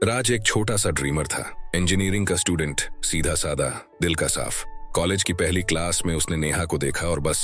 राज एक छोटा सा ड्रीमर था, इंजीनियरिंग का स्टूडेंट, सीधा सादा, दिल का साफ। कॉलेज की पहली क्लास में उसने नेहा को देखा और बस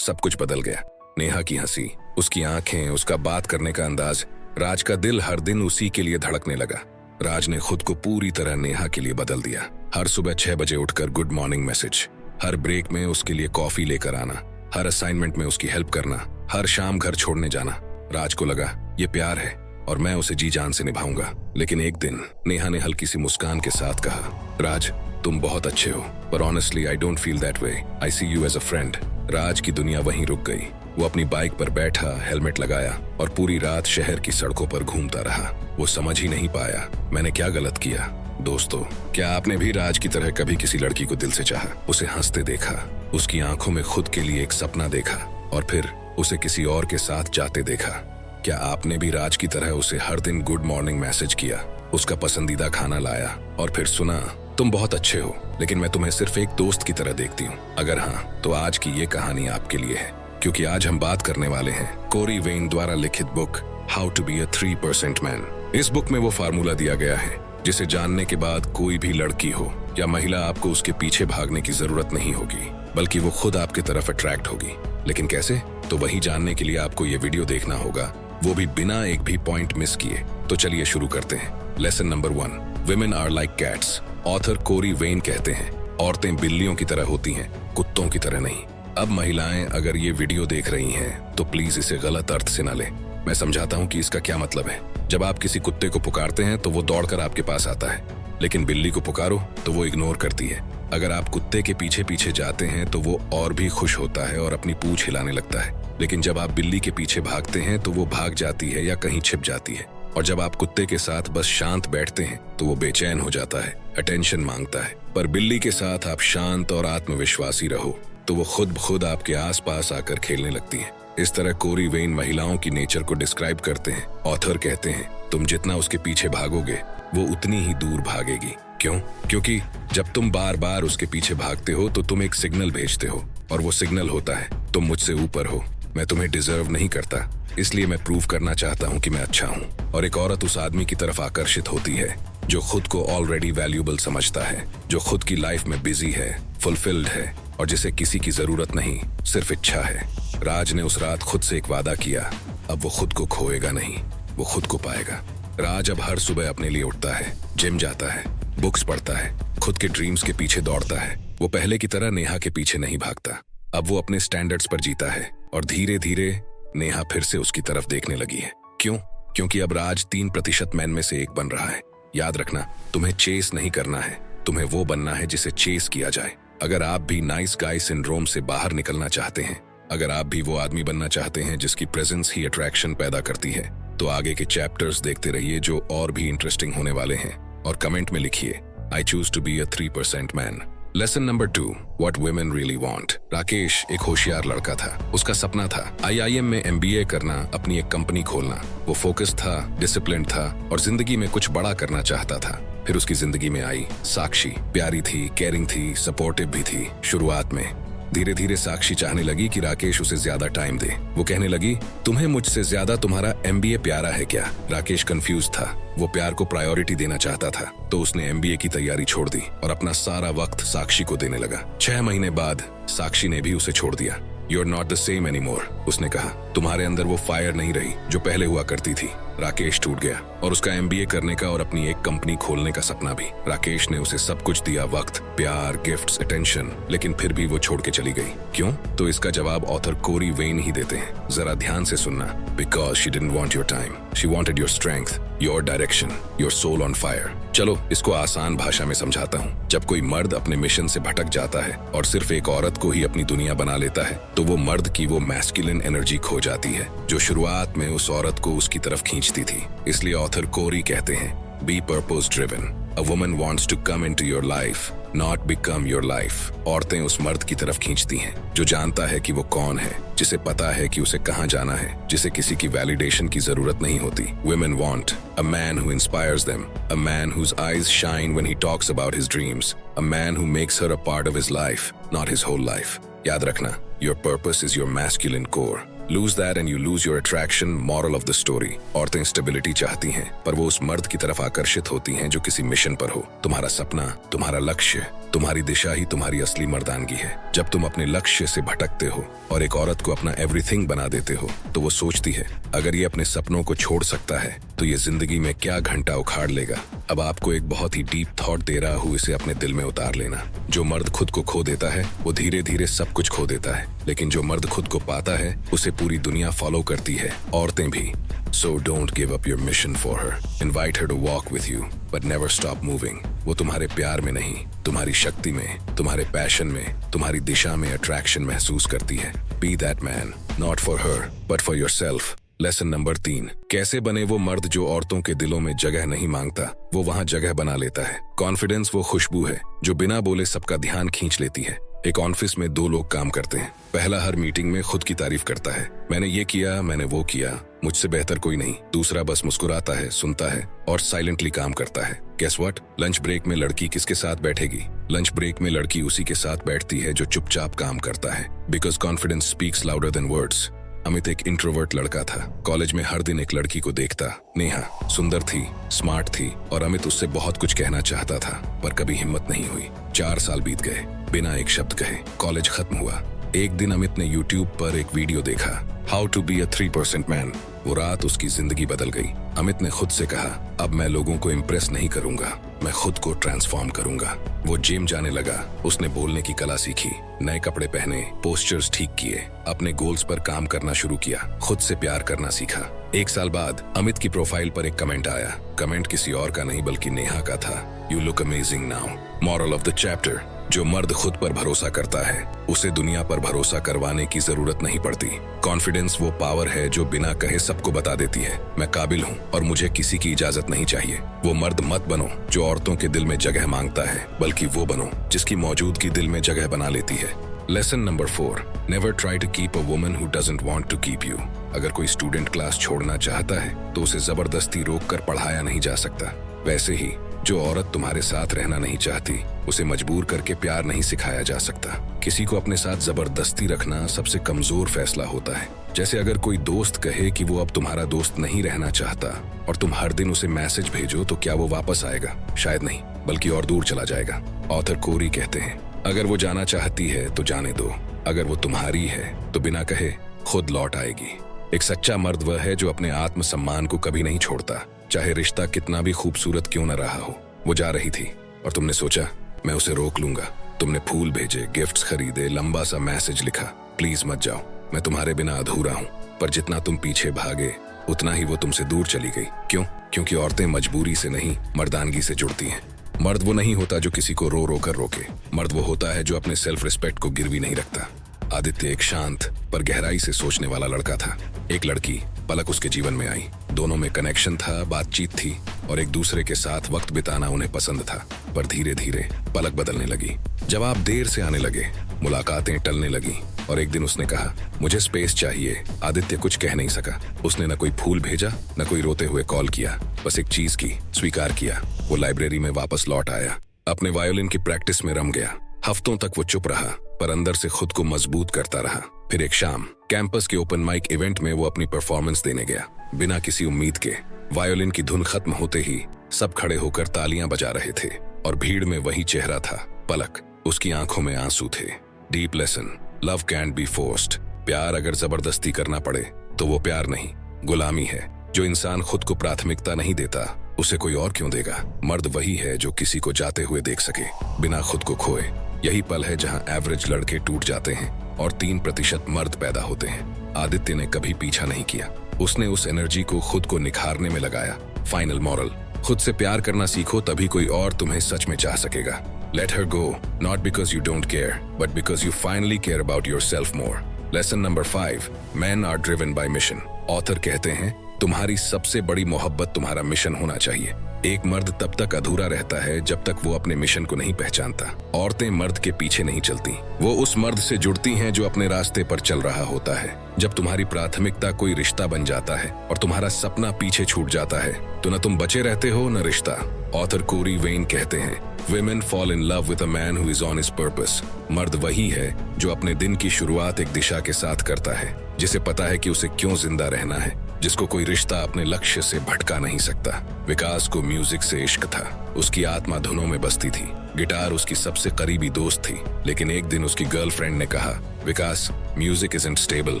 सब कुछ बदल गया। नेहा की हंसी, उसकी आंखें, उसका बात करने का अंदाज, राज का दिल हर दिन उसी के लिए धड़कने लगा। राज ने खुद को पूरी तरह नेहा के लिए बदल दिया। हर सुबह 6 बजे उठकर गुड मॉर्निंग मैसेज, हर ब्रेक में उसके लिए कॉफी लेकर आना, हर असाइनमेंट में उसकी हेल्प करना, हर शाम घर छोड़ने जाना। राज को लगा ये प्यार है और मैं उसे जी जान से निभाऊंगा। लेकिन एक दिन नेहा ने हल्की सी मुस्कान के साथ कहा, राज तुम बहुत अच्छे हो, पर honestly I don't feel that way, I see you as a friend. Raj की दुनिया वहीं रुक गई। वो अपनी बाइक पर बैठा, हेलमेट लगाया और पूरी रात शहर की सड़कों पर घूमता रहा। वो समझ ही नहीं पाया मैंने क्या गलत किया। दोस्तों, क्या आपने भी राज की तरह कभी किसी लड़की को दिल से चाहा, उसे हंसते देखा, उसकी आंखों में खुद के लिए एक सपना देखा और फिर उसे किसी और के साथ जाते देखा? क्या आपने भी राज की तरह उसे हर दिन गुड मॉर्निंग मैसेज किया, उसका पसंदीदा खाना लाया और फिर सुना तुम बहुत अच्छे हो लेकिन मैं तुम्हें सिर्फ एक दोस्त की तरह देखती हूँ? अगर हाँ, तो आज की ये कहानी आपके लिए है, क्योंकि आज हम बात करने वाले हैं कोरी वेन द्वारा लिखित book how to be a 3% man. इस बुक में वो फार्मूला दिया गया है जिसे जानने के बाद कोई भी लड़की हो या महिला आपको उसके पीछे भागने की जरूरत नहीं होगी, बल्कि वो खुद आपकी तरफ अट्रैक्ट होगी। लेकिन कैसे? तो वही जानने के लिए आपको ये वीडियो देखना होगा, वो भी बिना एक भी पॉइंट मिस किए। तो चलिए शुरू करते हैं। Lesson number 1, women are like cats. Author Corey Wayne कहते हैं, औरतें बिल्लियों की तरह होती हैं, कुत्तों की तरह नहीं। अब महिलाएं अगर ये वीडियो देख रही हैं तो प्लीज इसे गलत अर्थ से न लें। मैं समझाता हूँ कि इसका क्या मतलब है। जब आप किसी कुत्ते को पुकारते हैं तो वो दौड़कर आपके पास आता है, लेकिन बिल्ली को पुकारो तो वो इग्नोर करती है। अगर आप कुत्ते के पीछे पीछे जाते हैं तो वो और भी खुश होता है और अपनी पूंछ हिलाने लगता है, लेकिन जब आप बिल्ली के पीछे भागते हैं तो वो भाग जाती है या कहीं छिप जाती है। और जब आप कुत्ते के साथ बस शांत बैठते हैं तो वो बेचैन हो जाता है, अटेंशन मांगता है। पर बिल्ली के साथ आप शांत और आत्मविश्वासी रहो तो वो खुद आपके आसपास आकर खेलने लगती है। इस तरह कोरी वेन महिलाओं की नेचर को डिस्क्राइब करते हैं। ऑथर कहते हैं तुम जितना उसके पीछे भागोगे वो उतनी ही दूर भागेगी। क्यों? क्योंकि जब तुम बार बार उसके पीछे भागते हो तो तुम एक सिग्नल भेजते हो, और वो सिग्नल होता है तुम मुझसे ऊपर हो, मैं तुम्हें डिजर्व नहीं करता, इसलिए मैं प्रूव करना चाहता हूँ कि मैं अच्छा हूँ। और एक औरत उस आदमी की तरफ आकर्षित होती है जो खुद को ऑलरेडी वैल्यूएबल समझता है, जो खुद की लाइफ में बिजी है, फुलफिल्ड है और जिसे किसी की जरूरत नहीं, सिर्फ इच्छा है। राज ने उस रात खुद से एक वादा किया, अब वो खुद को खोएगा नहीं, वो खुद को पाएगा। राज अब हर सुबह अपने लिए उठता है, जिम जाता है, बुक्स पढ़ता है, खुद के ड्रीम्स के पीछे दौड़ता है। वो पहले की तरह नेहा के पीछे नहीं भागता, अब वो अपने स्टैंडर्ड्स पर जीता है और धीरे धीरे नेहा फिर से उसकी तरफ देखने लगी है। क्यों? क्योंकि अब राज 3% मैन में से एक बन रहा है। याद रखना, तुम्हें चेस नहीं करना है, तुम्हें वो बनना है जिसे चेस किया जाए। अगर आप भी नाइस गाय सिंड्रोम से बाहर निकलना चाहते हैं, अगर आप भी वो आदमी बनना चाहते हैं जिसकी प्रेजेंस ही अट्रैक्शन पैदा करती है, तो आगे के चैप्टर्स देखते रहिए जो और भी इंटरेस्टिंग होने वाले हैं। और कमेंट में लिखिए I choose to be a 3% man. Lesson number 2, what women really want. Rakesh एक होशियार लड़का था। उसका सपना था IIM में MBA करना, अपनी एक कंपनी खोलना। वो फोकस था, डिसिप्लिन था और जिंदगी में कुछ बड़ा करना चाहता था। फिर उसकी जिंदगी में आई साक्षी। प्यारी थी, केयरिंग थी, सपोर्टिव भी थी शुरुआत में। धीरे धीरे साक्षी चाहने लगी कि राकेश उसे ज्यादा टाइम दे। वो कहने लगी, तुम्हें मुझसे ज्यादा तुम्हारा MBA प्यारा है क्या? राकेश कंफ्यूज था। वो प्यार को प्रायोरिटी देना चाहता था, तो उसने MBA की तैयारी छोड़ दी और अपना सारा वक्त साक्षी को देने लगा। 6 महीने बाद साक्षी ने भी उसे छोड़ दिया। You are not the same any more, उसने कहा। तुम्हारे अंदर वो फायर नहीं रही जो पहले हुआ करती थी। राकेश टूट गया और उसका MBA करने का और अपनी एक कंपनी खोलने का सपना भी। राकेश ने उसे सब कुछ दिया, वक्त, प्यार, गिफ्ट्स, अटेंशन, लेकिन फिर भी वो छोड़ के चली गई। क्यों? तो इसका जवाब ऑथर कोरी वेन ही देते हैं। जरा ध्यान से सुनना। Because she didn't want your time, she wanted your strength, your direction, your soul on fire. चलो इसको आसान भाषा में समझाता हूँ। जब कोई मर्द अपने मिशन से भटक जाता है और सिर्फ एक औरत को ही अपनी दुनिया बना लेता है, तो वो मर्द की वो मैस्कुलिन एनर्जी खो जाती है जो शुरुआत में उस औरत को उसकी तरफ खींचती थी। इसलिए ऑथर कोरी कहते हैं, be purpose driven. A woman wants to come into your life, not become your life. औरतें उस मर्द की तरफ खींचती हैं जो जानता है कि वो कौन है, जिसे पता है कि उसे कहाँ जाना है, जिसे किसी की वैलिडेशन की जरूरत नहीं होती। Women want a man who inspires them, a man whose eyes shine when he talks about his dreams, a man who makes her a part of his life, not his whole life. याद रखना, your purpose is your masculine core. Lose that and you lose your attraction. Moral of the story, औरतें stability चाहती हैं, पर वो उस मर्द की तरफ आकर्षित होती हैं जो किसी मिशन पर हो। तुम्हारा सपना, तुम्हारा लक्ष्य, तुम्हारी दिशा ही तुम्हारी असली मर्दानगी है। जब तुम अपने लक्ष्य से भटकते हो और एक औरत को अपना एवरीथिंग बना देते हो, तो वो सोचती है अगर ये अपने सपनों को छोड़ सकता है तो ये जिंदगी में क्या घंटा उखाड़ लेगा। अब आपको एक बहुत ही डीप थॉट दे रहा हूँ, इसे अपने दिल में उतार लेना। जो मर्द खुद को खो देता है वो धीरे धीरे सब कुछ खो देता है, लेकिन जो मर्द खुद को पाता है उसे पूरी दुनिया फॉलो करती है, औरतें भी। So don't give up your mission for her. Invite her to walk with you, but never stop moving. वो तुम्हारे प्यार में नहीं, तुम्हारी शक्ति में, तुम्हारे पैशन में, तुम्हारी दिशा में अट्रैक्शन महसूस करती है। Be that man, not for her, but for yourself. Lesson number 3, कैसे बने वो मर्द जो औरतों के दिलों में जगह नहीं मांगता, वो वहाँ जगह बना लेता है। कॉन्फिडेंस वो खुशबू है जो बिना बोले सबका ध्यान खींच लेती है। एक ऑफिस में 2 लोग काम करते हैं। पहला हर मीटिंग में खुद की तारीफ करता है, मैंने ये किया, मैंने वो किया, मुझसे बेहतर कोई नहीं। दूसरा बस मुस्कुराता है, सुनता है और साइलेंटली काम करता है। Guess what? लंच ब्रेक में लड़की किसके साथ बैठेगी? लंच ब्रेक में लड़की उसी के साथ बैठती है जो चुपचाप काम करता है। Because confidence speaks louder than words. Amit एक इंट्रोवर्ट लड़का था। कॉलेज में हर दिन एक लड़की को देखता। नेहा सुंदर थी, स्मार्ट थी और अमित उससे बहुत कुछ कहना चाहता था, पर कभी हिम्मत नहीं हुई। 4 साल बीत गए बिना एक शब्द कहे। कॉलेज खत्म हुआ। एक दिन अमित ने यूट्यूब पर एक वीडियो देखा, how to be a 3% man. वो रात उसकी जिंदगी बदल गई। अमित ने खुद से कहा, अब मैं लोगों को इम्प्रेस नहीं करूंगा, मैं खुद को ट्रांसफॉर्म करूंगा। वो जिम जाने लगा, उसने बोलने की कला सीखी, नए कपड़े पहने, पोस्चर्स ठीक किए, अपने गोल्स पर काम करना शुरू किया, खुद से प्यार करना सीखा। 1 साल बाद अमित की प्रोफाइल पर एक कमेंट आया। कमेंट किसी और का नहीं बल्कि नेहा का था। You look amazing now. Moral of the chapter, जो मर्द खुद पर भरोसा करता है उसे दुनिया पर भरोसा करवाने की जरूरत नहीं पड़ती। कॉन्फिडेंस वो पावर है जो बिना कहे सबको बता देती है, मैं काबिल हूँ और मुझे किसी की इजाजत नहीं चाहिए। वो मर्द मत बनो जो औरतों के दिल में जगह मांगता है, बल्कि वो बनो जिसकी मौजूदगी दिल में जगह बना लेती है। Lesson number 4, never try to keep a woman who doesn't want to keep you. अगर कोई स्टूडेंट क्लास छोड़ना चाहता है तो उसे जबरदस्ती रोककर पढ़ाया नहीं जा सकता। वैसे ही जो औरत तुम्हारे साथ रहना नहीं चाहती उसे मजबूर करके प्यार नहीं सिखाया जा सकता। किसी को अपने साथ जबरदस्ती रखना सबसे कमजोर फैसला होता है। जैसे अगर कोई दोस्त कहे कि वो अब तुम्हारा दोस्त नहीं रहना चाहता और तुम हर दिन उसे मैसेज भेजो, तो क्या वो वापस आएगा? शायद नहीं, बल्कि और दूर चला जाएगा। ऑथर कोरी कहते हैं, अगर वो जाना चाहती है तो जाने दो, अगर वो तुम्हारी है तो बिना कहे खुद लौट आएगी। एक सच्चा मर्द वह है जो अपने आत्मसम्मान को कभी नहीं छोड़ता, चाहे रिश्ता कितना भी खूबसूरत क्यों न रहा हो। वो जा रही थी और तुमने सोचा मैं उसे रोक लूंगा। तुमने फूल भेजे, गिफ्ट्स खरीदे, लंबा सा मैसेज लिखा, प्लीज मत जाओ, मैं तुम्हारे बिना अधूरा हूँ। पर जितना तुम पीछे भागे उतना ही वो तुमसे दूर चली गई। क्यों? क्योंकि औरतें मजबूरी से नहीं, मर्दानगी से जुड़ती हैं। मर्द वो नहीं होता जो किसी को रो रो कर रोके। मर्द वो होता है जो अपने सेल्फ रिस्पेक्ट को गिरवी नहीं रखता। आदित्य एक शांत पर गहराई से सोचने वाला लड़का था। एक लड़की पलक उसके जीवन में आई। दोनों में कनेक्शन था, बातचीत थी और एक दूसरे के साथ वक्त बिताना उन्हें पसंद था। पर धीरे धीरे पलक बदलने लगी। जवाब देर से आने लगे, मुलाकातें टलने लगी और एक दिन उसने कहा, मुझे स्पेस चाहिए। आदित्य कुछ कह नहीं सका। उसने न कोई फूल भेजा, न कोई रोते हुए कॉल किया, बस एक चीज की, स्वीकार किया। वो लाइब्रेरी में वापस लौट आया, अपने वायोलिन की प्रैक्टिस में रम गया। हफ्तों तक वो चुप रहा, पर अंदर से खुद को मजबूत करता रहा। फिर एक शाम कैंपस के ओपन माइक इवेंट में वो अपनी परफॉर्मेंस देने गया, बिना किसी उम्मीद के। वायोलिन की धुन खत्म होते ही सब खड़े होकर तालियां बजा रहे थे और भीड़ में वही चेहरा था, पलक। उसकी आंखों में आंसू थे। Deep lesson, love cantt be forced. प्यार अगर जबरदस्ती करना पड़े तो वो प्यार नहीं, गुलामी है। जो इंसान खुद को प्राथमिकता नहीं देता उसे कोई और क्यों देगा? मर्द वही है जो किसी को जाते हुए देख सके बिना खुद को खोए। यही पल है जहां एवरेज लड़के टूट जाते हैं और 3% मर्द पैदा होते हैं। आदित्य ने कभी पीछा नहीं किया। उसने उस एनर्जी को खुद को निखारने में लगाया। फाइनल मॉरल, खुद से प्यार करना सीखो, तभी कोई और तुम्हें सच में चाह सकेगा। Let her go, not because you don't care but because you finally care about yourself more. Lesson number 5, man are driven by mission. Author कहते हैं, तुम्हारी सबसे बड़ी मोहब्बत तुम्हारा मिशन होना चाहिए। एक मर्द तब तक अधूरा रहता है जब तक वो अपने मिशन को नहीं पहचानता। औरतें मर्द के पीछे नहीं चलती, वो उस मर्द से जुड़ती हैं जो अपने रास्ते पर चल रहा होता है। जब तुम्हारी प्राथमिकता कोई रिश्ता बन जाता है और तुम्हारा सपना पीछे छूट जाता है तो न तुम बचे रहते हो न रिश्ता। ऑथर कोरी वेन कहते हैं, Women fall in love with a man who is on his purpose। मर्द वही है जो अपने दिन की शुरुआत एक दिशा के साथ करता है, जिसे पता है कि उसे क्यों जिंदा रहना है, जिसको कोई रिश्ता अपने लक्ष्य से भटका नहीं सकता। विकास को म्यूजिक से इश्क था, उसकी आत्मा धुनों में बसती थी, गिटार उसकी सबसे करीबी दोस्त थी। लेकिन एक दिन उसकी गर्लफ्रेंड ने कहा, विकास, म्यूजिक इजंट स्टेबल,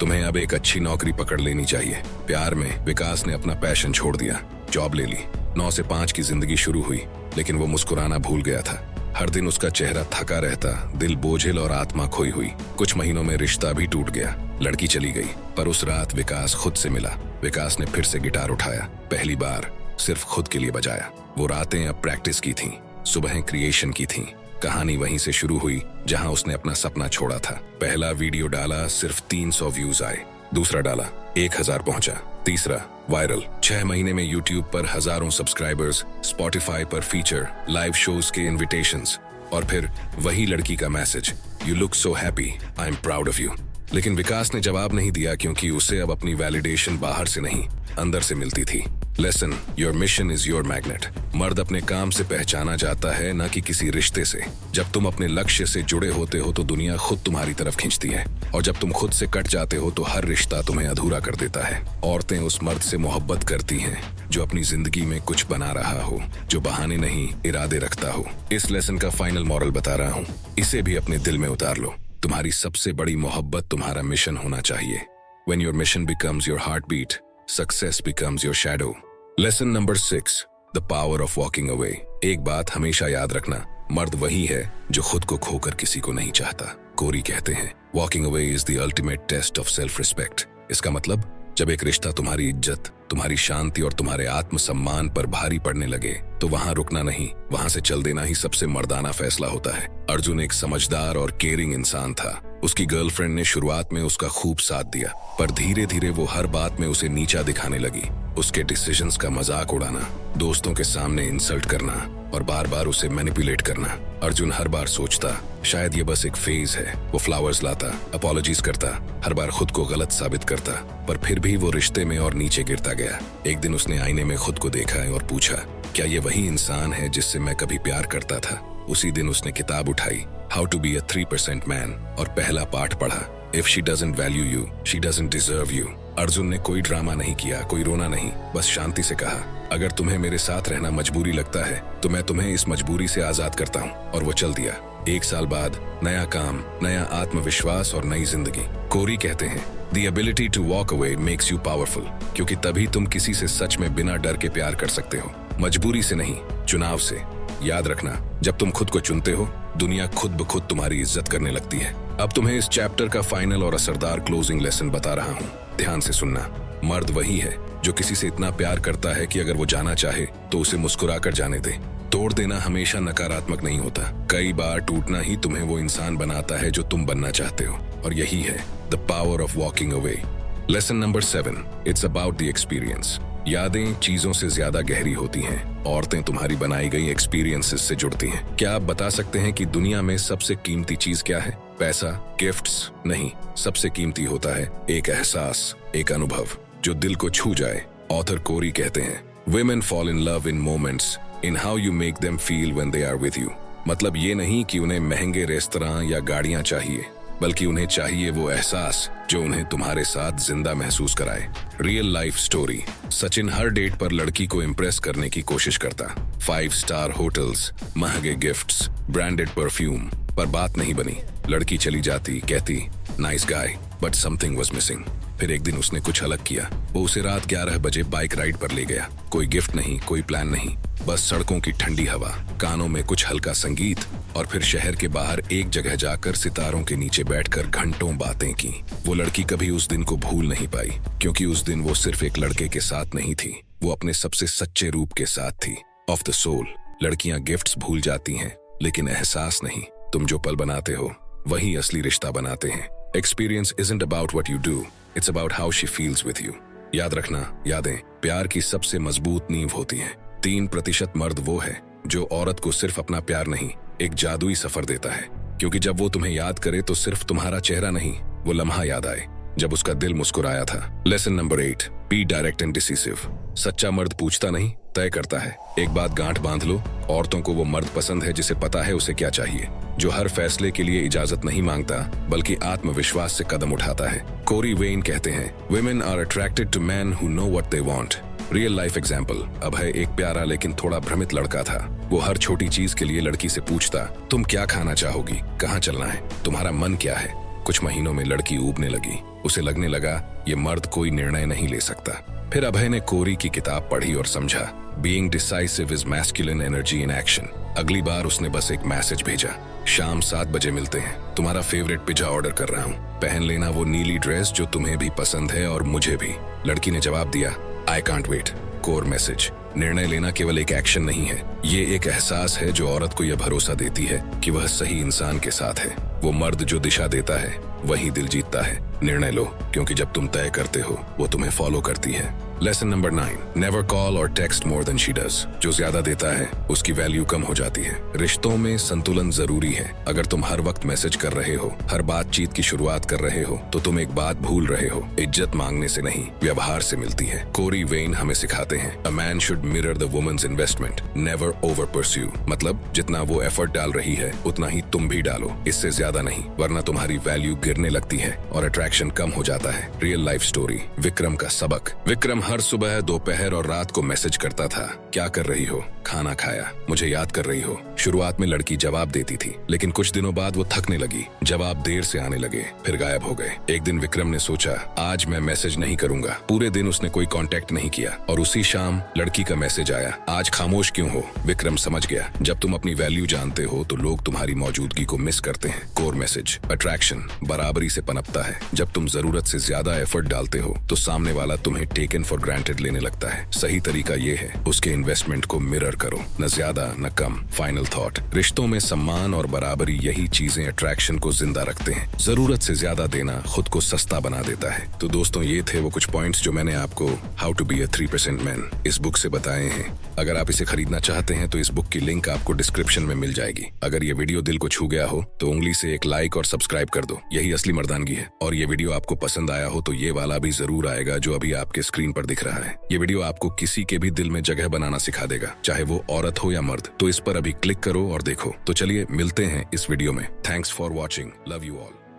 तुम्हें अब एक अच्छी नौकरी पकड़ लेनी चाहिए। प्यार में विकास ने अपना पैशन छोड़ दिया, जॉब ले ली। 9 से 5 की जिंदगी शुरू हुई, लेकिन वो मुस्कुराना भूल गया था। हर दिन उसका चेहरा थका रहता, दिल बोझिल और आत्मा खोई हुई। कुछ महीनों में रिश्ता भी टूट गया, लड़की चली गई, पर उस रात विकास खुद से मिला। विकास ने फिर से गिटार उठाया, पहली बार सिर्फ खुद के लिए बजाया। वो रातें अब प्रैक्टिस की थीं, सुबहें क्रिएशन की थीं। कहानी वहीं से शुरू हुई जहां उसने अपना सपना छोड़ा था। पहला वीडियो डाला, सिर्फ 300 व्यूज आए। दूसरा डाला, 1000 पहुंचा। तीसरा वायरल, 6 महीने में यूट्यूब पर हजारों सब्सक्राइबर्स, स्पॉटिफाई पर फीचर, लाइव शोज के इनविटेशंस, और फिर वही लड़की का message, you look so happy, I am proud of you. लेकिन विकास ने जवाब नहीं दिया, क्योंकि उसे अब अपनी वैलिडेशन बाहर से नहीं, अंदर से मिलती थी। Lesson, your mission is your magnet. मर्द अपने काम से पहचाना जाता है, न कि किसी रिश्ते से। जब तुम अपने लक्ष्य से जुड़े होते हो तो दुनिया खुद तुम्हारी तरफ खींचती है, और जब तुम खुद से कट जाते हो तो हर रिश्ता तुम्हें अधूरा कर देता है। औरतें उस मर्द से मोहब्बत करती हैं जो अपनी जिंदगी में कुछ बना रहा हो, जो बहाने नहीं इरादे रखता हो। इस लेसन का फाइनल मॉरल बता रहा हूँ, इसे भी अपने दिल में उतार लो। तुम्हारी सबसे बड़ी मोहब्बत तुम्हारा मिशन होना चाहिए। When your mission becomes your heartbeat, success becomes your shadow। Lesson number 6, the power of walking away। एक बात हमेशा याद रखना, मर्द वही है जो खुद को खोकर किसी को नहीं चाहता। कोरी कहते हैं, walking away is the ultimate test of self-respect। इसका मतलब, जब एक रिश्ता तुम्हारी इज्जत, तुम्हारी शांति और तुम्हारे आत्मसम्मान पर भारी पड़ने लगे तो वहां रुकना नहीं, वहां से चल देना ही सबसे मर्दाना फैसला होता है। अर्जुन एक समझदार और केयरिंग इंसान था। उसकी गर्लफ्रेंड ने शुरुआत में उसका खूब साथ दिया, पर धीरे धीरे वो हर बात में उसे नीचा दिखाने लगी। उसके डिसीजंस का मजाक उड़ाना, दोस्तों के सामने इंसल्ट करना और बार बार उसे मैनिपुलेट करना। अर्जुन हर बार सोचता, शायद ये बस एक फेज है। वो फ्लावर्स लाता, अपॉलॉजीज करता, हर बार खुद को गलत साबित करता, पर फिर भी वो रिश्ते में और नीचे गिरता गया। एक दिन उसने आईने में खुद को देखा और पूछा, क्या ये वही इंसान है जिससे मैं कभी प्यार करता था? उसी दिन उसने किताब उठाई, how to be a 3% man, और पहला पाठ पढ़ा, if she doesn't value you, she doesn't deserve you. Arjun ने कोई ड्रामा नहीं किया, कोई रोना नहीं, बस शांति से कहा, अगर तुम्हें मेरे साथ रहना मजबूरी लगता है तो मैं तुम्हें इस मजबूरी से आजाद करता हूँ। और वो चल दिया। 1 साल बाद नया काम, नया आत्मविश्वास और नई जिंदगी। कोरी कहते हैं, The ability to walk away makes you powerful। क्योंकि तभी तुम किसी से सच में बिना डर के प्यार कर सकते हो, मजबूरी से नहीं, चुनाव से। याद रखना, जब तुम खुद को चुनते हो, दुनिया खुद ब खुद तुम्हारी इज्जत करने लगती है। अब तुम्हें इस चैप्टर का फाइनल और असरदार क्लोजिंग लेसन बता रहा हूँ, ध्यान से सुनना। मर्द वही है जो किसी से इतना प्यार करता है कि अगर वो जाना चाहे तो उसे मुस्कुरा कर जाने दे। तोड़ देना हमेशा नकारात्मक नहीं होता, कई बार टूटना ही तुम्हें वो इंसान बनाता है जो तुम बनना चाहते हो। और यही है the power of walking away. Lesson number 7, it's about the experience. यादें चीजों से ज्यादा गहरी होती हैं। औरतें तुम्हारी बनाई गई एक्सपीरियंसेस से जुड़ती हैं। क्या आप बता सकते हैं कि दुनिया में सबसे कीमती चीज क्या है? पैसा, गिफ्ट्स नहीं, सबसे कीमती होता है एक एहसास, एक अनुभव जो दिल को छू जाए। ऑथर कोरी कहते हैं, Women fall in love in moments, in how you make them feel when they are with you। मतलब ये नहीं कि उन्हें महंगे रेस्तरां या गाड़ियां चाहिए, बल्कि उन्हें चाहिए वो एहसास जो उन्हें तुम्हारे साथ जिंदा महसूस कराए। Real life story. सचिन हर डेट पर लड़की को इम्प्रेस करने की कोशिश करता, 5 स्टार होटल्स, महंगे गिफ्ट्स, ब्रांडेड परफ्यूम, पर बात नहीं बनी। लड़की चली जाती, कहती, nice guy but something was missing. फिर एक दिन उसने कुछ अलग किया। वो उसे रात 11 बजे बाइक राइड पर ले गया। कोई गिफ्ट नहीं, कोई प्लान नहीं, बस सड़कों की ठंडी हवा, कानों में कुछ हल्का संगीत, और फिर शहर के बाहर एक जगह जाकर सितारों के नीचे बैठकर घंटों बातें की। वो लड़की कभी उस दिन को भूल नहीं पाई, क्योंकि उस दिन वो सिर्फ एक लड़के के साथ नहीं थी, वो अपने सबसे सच्चे रूप के साथ थी। Of the soul. लड़कियां गिफ्ट्स भूल जाती हैं, लेकिन एहसास नहीं। तुम जो पल बनाते हो वही असली रिश्ता बनाते हैं। Experience isn't about what you do, it's about how she feels with you। याद रखना, यादें प्यार की सबसे मजबूत नींव होती हैं। 3% मर्द वो है जो औरत को सिर्फ अपना प्यार नहीं, एक जादुई सफर देता है, क्योंकि जब वो तुम्हें याद करे तो सिर्फ तुम्हारा चेहरा नहीं, वो लम्हा याद आए जब उसका दिल मुस्कुराया था। Lesson number 8, be direct and decisive. सच्चा मर्द पूछता नहीं, तय करता है। एक बात गांठ बांध लो, औरतों को वो मर्द पसंद है जिसे पता है उसे क्या चाहिए, जो हर फैसले के लिए इजाजत नहीं मांगता बल्कि आत्मविश्वास से कदम उठाता है। कोरी वेन कहते हैं, women are attracted to men who know what they want। Real life example. Abhay एक प्यारा लेकिन थोड़ा भ्रमित लड़का था। वो हर छोटी चीज के लिए लड़की से पूछता, तुम क्या खाना चाहोगी, कहाँ चलना है, तुम्हारा मन क्या है। कुछ महीनों में लड़की ऊबने लगी। उसे लगने लगा ये मर्द कोई निर्णय नहीं ले सकता। फिर अभय ने कोरी की किताब पढ़ी और समझा, being decisive is masculine energy in action. अगली बार उसने बस एक मैसेज भेजा, शाम 7 बजे मिलते हैं, तुम्हारा फेवरेट पिज्जा ऑर्डर कर रहा हूँ, पहन लेना वो नीली ड्रेस जो तुम्हें भी पसंद है और मुझे भी। लड़की ने जवाब दिया, I can't wait. Core message, निर्णय लेना केवल एक एक्शन नहीं है, ये एक एहसास है जो औरत को यह भरोसा देती है कि वह सही इंसान के साथ है। वो मर्द जो दिशा देता है वही दिल जीतता है। निर्णय लो, क्योंकि जब तुम तय करते हो वो तुम्हें फॉलो करती है। लेसन नंबर 9, नेवर कॉल और text more than she does. जो ज्यादा देता है उसकी वैल्यू कम हो जाती है। रिश्तों में संतुलन जरूरी है। अगर तुम हर वक्त मैसेज कर रहे हो, हर बातचीत की शुरुआत कर रहे हो, तो तुम एक बात भूल रहे हो, इज्जत मांगने से नहीं, व्यवहार से मिलती है। कोरी वेन हमें सिखाते हैं, a man should mirror the woman's investment, never over pursue. मतलब जितना वो एफर्ट डाल रही है उतना ही तुम भी डालो, इससे ज्यादा नहीं, वरना तुम्हारी वैल्यू गिरने लगती है और अट्रैक्शन कम हो जाता है। रियल लाइफ स्टोरी, विक्रम का सबक। विक्रम हर सुबह, दोपहर और रात को मैसेज करता था, क्या कर रही हो, खाना खाया, मुझे याद कर रही हो। शुरुआत में लड़की जवाब देती थी, लेकिन कुछ दिनों बाद वो थकने लगी, जवाब देर से आने लगे, फिर गायब हो गए। एक दिन विक्रम ने सोचा, आज मैं मैसेज नहीं करूंगा। पूरे दिन उसने कोई कांटेक्ट नहीं किया और उसी शाम लड़की का मैसेज आया, आज खामोश क्यों हो। विक्रम समझ गया, जब तुम अपनी वैल्यू जानते हो तो लोग तुम्हारी मौजूदगी को मिस करते हैं। कोर मैसेज, अट्रैक्शन बराबरी से पनपता है। जब तुम जरूरत से ज्यादा एफर्ट डालते हो तो सामने वाला तुम्हें टेकन फॉर ग्रांटेड लेने लगता है। सही तरीका ये है, उसके इन्वेस्टमेंट को मिरर करो, न ज्यादा न कम। फाइनल थॉट, रिश्तों में सम्मान और बराबरी, यही चीजें अट्रैक्शन को जिंदा रखते हैं। जरूरत से ज्यादा देना खुद को सस्ता बना देता है। तो दोस्तों, ये थे वो कुछ पॉइंट्स जो मैंने आपको how to be a 3% man इस बुक से बताए हैं। अगर आप इसे खरीदना चाहते हैं तो इस बुक की लिंक आपको डिस्क्रिप्शन में मिल जाएगी। अगर ये वीडियो दिल को छू गया हो तो उंगली से एक लाइक और सब्सक्राइब कर दो, यही असली मर्दानगी है। और ये वीडियो आपको पसंद आया हो तो ये वाला भी जरूर आएगा जो अभी आपके स्क्रीन पर दिख रहा है। ये वीडियो आपको किसी के भी दिल में जगह बनाना सिखा देगा, चाहे वो औरत हो या मर्द। तो इस पर अभी क्लिक करो और देखो। तो चलिए मिलते हैं इस वीडियो में। Thanks for watching, love you all.